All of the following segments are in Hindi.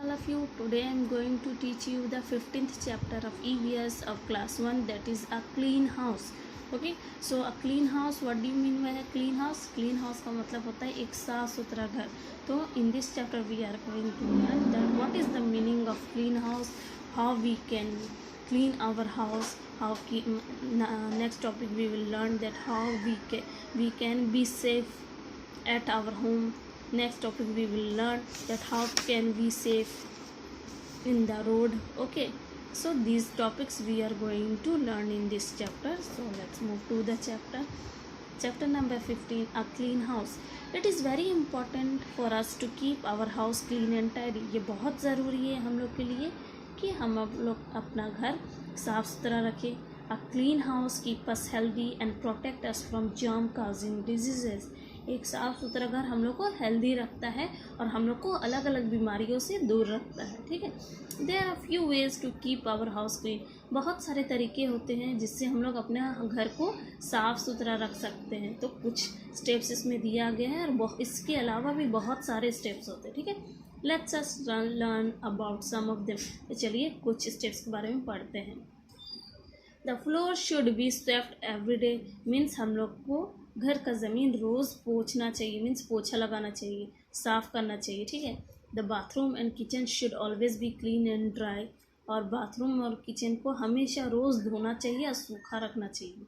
All of you, today I am going to teach you the 15th chapter of EVS of class 1, that is a clean house. Okay, so a clean house, what do you mean by a clean house? Clean house का मतलब होता है एक साफ सुथरा घर. तो in this chapter we are going to learn that what is the meaning of clean house, how we can clean our house, next topic we will learn that how we can be safe at our home. Next topic we will learn that how can we safe in the road. Okay, so these topics we are going to learn in this chapter. So let's move to the chapter number 15, a clean house. It is very important for us to keep our house clean and tidy. ये बहुत ज़रूरी है हम लोग के लिए कि हम लोग अपना घर साफ सुथरा रखें. A clean house keep us healthy and protect us from germ causing diseases. एक साफ़ सुथरा घर हम लोग को हेल्दी रखता है और हम लोग को अलग अलग बीमारियों से दूर रखता है. ठीक है. There are few ways to keep our house clean. बहुत सारे तरीके होते हैं जिससे हम लोग अपने घर को साफ़ सुथरा रख सकते हैं. तो कुछ स्टेप्स इसमें दिया गया है और इसके अलावा भी बहुत सारे स्टेप्स होते हैं. ठीक है. Let's us learn about some of them. तो चलिए कुछ स्टेप्स के बारे में पढ़ते हैं. The floor should be swept every day. Means हम लोग को घर का ज़मीन रोज़ पोंछना चाहिए. मीन्स पोछा लगाना चाहिए, साफ़ करना चाहिए. ठीक है. The bathroom and kitchen should always be clean and dry. और बाथरूम और किचन को हमेशा रोज़ धोना चाहिए और सूखा रखना चाहिए.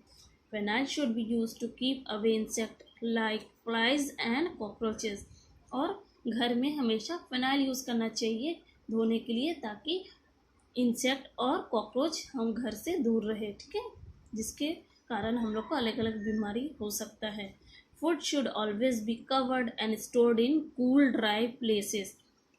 Phenyl should be use to keep away insect like flies and cockroaches. और घर में हमेशा फिनाइल यूज़ करना चाहिए धोने के लिए ताकि इंसेक्ट और कॉकरोच हम घर से दूर रहे. ठीक है. जिसके कारण हम लोग को अलग अलग बीमारी हो सकता है. Food should always be covered and stored in cool dry places.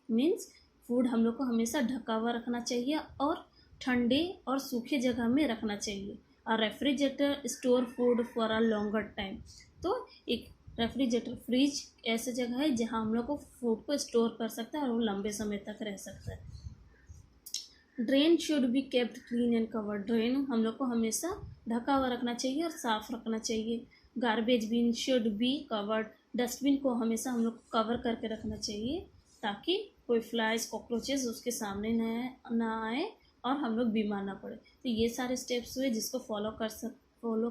Means food हम लोग को हमेशा ढका हुआ रखना चाहिए और ठंडे और सूखे जगह में रखना चाहिए. और refrigerator store food for a longer time. तो एक रेफ्रिजरेटर फ्रिज ऐसी जगह है जहाँ हम लोग को फूड को स्टोर कर सकता है और वो लंबे समय तक रह सकता है. Drain should be kept clean and cover. Drain हम लोग को हमेशा ढका हुआ रखना चाहिए और साफ़ रखना चाहिए. Garbage bin should be covered. Dustbin को हमेशा हम लोग को कवर करके रखना चाहिए ताकि कोई फ्लाइज कॉकरोचेस उसके सामने ना आए और हम लोग बीमार ना पड़े. तो ये सारे स्टेप्स हुए जिसको फॉलो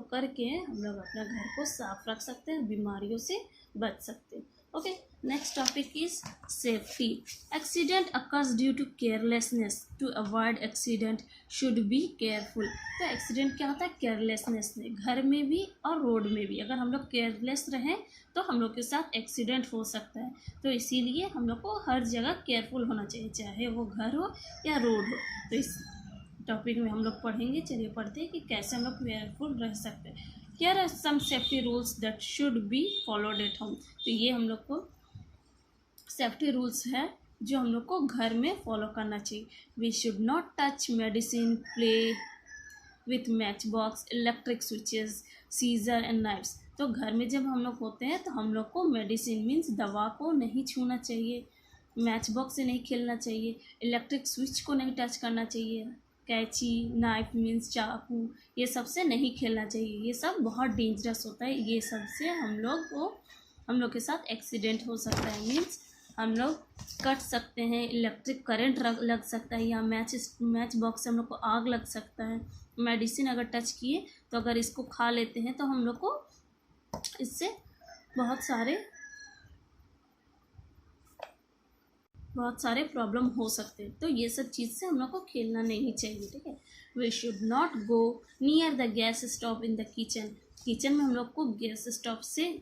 करके हम लोग अपना घर को साफ रख सकते हैं, बीमारियों से बच सकते हैं. Okay, next topic is safety. Accident occurs due to carelessness. To avoid accident should be careful. तो एक्सीडेंट क्या होता है? केयरलेसनेस में. घर में भी और रोड में भी अगर हम लोग केयरलेस रहें तो हम लोग के साथ एक्सीडेंट हो सकता है. तो इसीलिए हम लोग को हर जगह केयरफुल होना चाहिए, चाहे वो घर हो या रोड हो. तो इस टॉपिक में हम लोग पढ़ेंगे. चलिए पढ़ते हैं कि कैसे हम लोग केयरफुल रह सकते हैं. Here are some safety rules that should be followed at home. तो ये हम लोग को सेफ्टी रूल्स है जो हम लोग को घर में फॉलो करना चाहिए. We should not touch medicine, play with match box, electric switches, scissor and knifes. तो घर में जब हम लोग होते हैं तो हम लोग को मेडिसिन मीन्स दवा को नहीं छूना चाहिए, मैच बॉक्स से नहीं खेलना चाहिए, इलेक्ट्रिक स्विच को नहीं टच करना चाहिए, कैंची, नाइफ मीन्स चाकू, ये सब से नहीं खेलना चाहिए. ये सब बहुत डेंजरस होता है. ये सब से हम लोग के साथ एक्सीडेंट हो सकता है. मीन्स हम लोग कट सकते हैं, इलेक्ट्रिक करंट लग सकता है या मैच बॉक्स से हम लोग को आग लग सकता है. मेडिसिन अगर टच किए तो अगर इसको खा लेते हैं तो हम लोग को इससे बहुत सारे प्रॉब्लम हो सकते हैं. तो ये सब चीज़ से हम लोग को खेलना नहीं चाहिए. ठीक है. We should not go near the gas stove in the kitchen. Kitchen में हम लोग को गैस स्टोव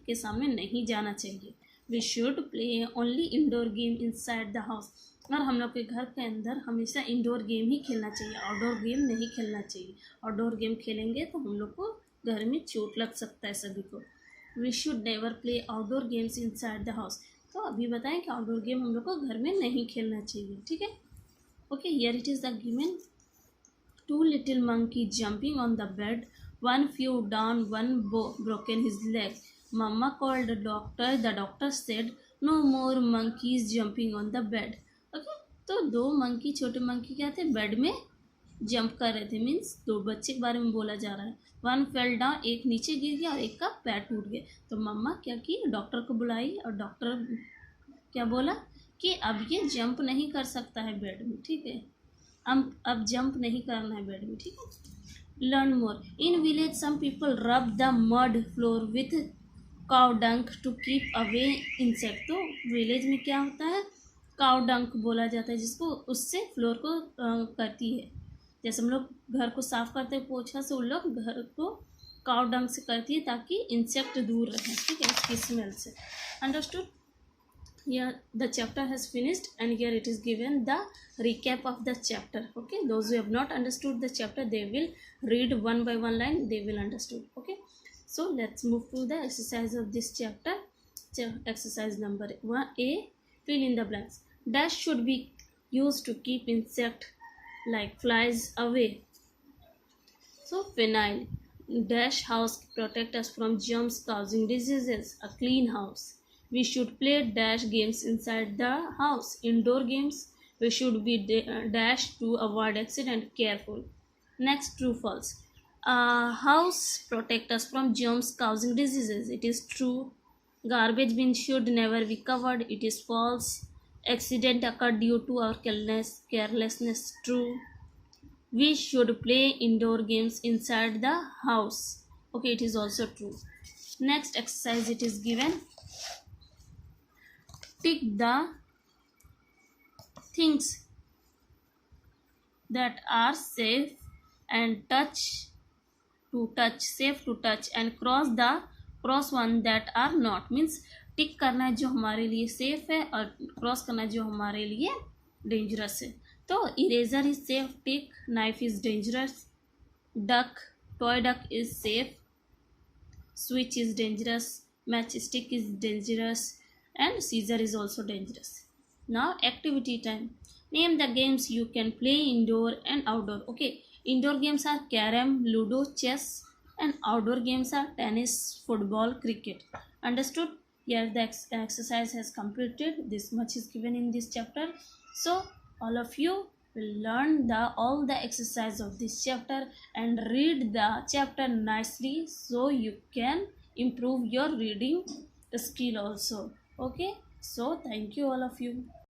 के सामने नहीं जाना चाहिए. We should play only indoor game inside the house. और हम लोग के घर के अंदर हमेशा इंडोर गेम ही खेलना चाहिए, आउटडोर गेम नहीं खेलना चाहिए. आउटडोर गेम खेलेंगे तो हम लोग को घर में चोट लग सकता है सभी को. We should never play outdoor games inside the house. तो अभी बताएं कि आउटडोर गेम हम लोग को घर में नहीं खेलना चाहिए. ठीक है. Okay, here it is the given. 2 little monkey jumping on the bed. One flew down, one broken his leg. Mama called the doctor. The doctor said no more monkeys jumping on the bed. Okay. तो 2 मंकी, छोटे मंकी क्या थे, बेड में जंप कर रहे थे. मीन्स 2 बच्चे के बारे में बोला जा रहा है. 1 फेल डाउन, एक नीचे गिर गया और एक का पैर टूट गया. तो मम्मा क्या की, डॉक्टर को बुलाई और डॉक्टर क्या बोला कि अब ये जंप नहीं कर सकता है बेड में, ठीक है, अब जंप नहीं करना है बेड में, ठीक है। Learn more. In village some people rub the mud floor with cow dung to keep away insect. तो विलेज में क्या होता है, काउ डंक बोला जाता है जिसको, उससे फ्लोर को करती है। जैसे हम लोग घर को साफ करते हैं पोछा से, उन लोग घर को काउ डंक से करती है ताकि इंसेक्ट दूर रहे, ठीक है, उसकी स्मेल से। Understood? Yeah, the chapter has finished and here it is given the recap of the chapter. Okay, those who have not understood the chapter, they will read one by one line, they will understood. Okay, so let's move to the exercise of this chapter. Exercise number 1A, fill in the blanks. Dash should be used to keep insect like flies away. So phenyl dash house protect us from germs causing diseases. A clean house. We should play dash games inside the house. Indoor games, we should be dash to avoid accident. Careful. Next, true false. House protect us from germs causing diseases. It is true. Garbage bin should never be covered. It is false. Accident occurred due to our carelessness. True. We should play indoor games inside the house. Okay, it is also true. Next exercise, it is given. Tick the things that are safe and safe to touch and cross one that are not. Means टिक करना है जो हमारे लिए सेफ है और क्रॉस करना है जो हमारे लिए डेंजरस है। तो eraser is safe, tick, knife is dangerous, duck, toy duck is safe, switch is dangerous, match stick is dangerous, and scissor is also dangerous. Now activity time. Name the games you can play indoor and outdoor. Okay, indoor games are carom, ludo, chess, and outdoor games are tennis, football, cricket. Understood? Here the exercise has completed. This much is given in this chapter. So all of you will learn all the exercise of this chapter and read the chapter nicely so you can improve your reading skill also. Okay, so thank you all of you.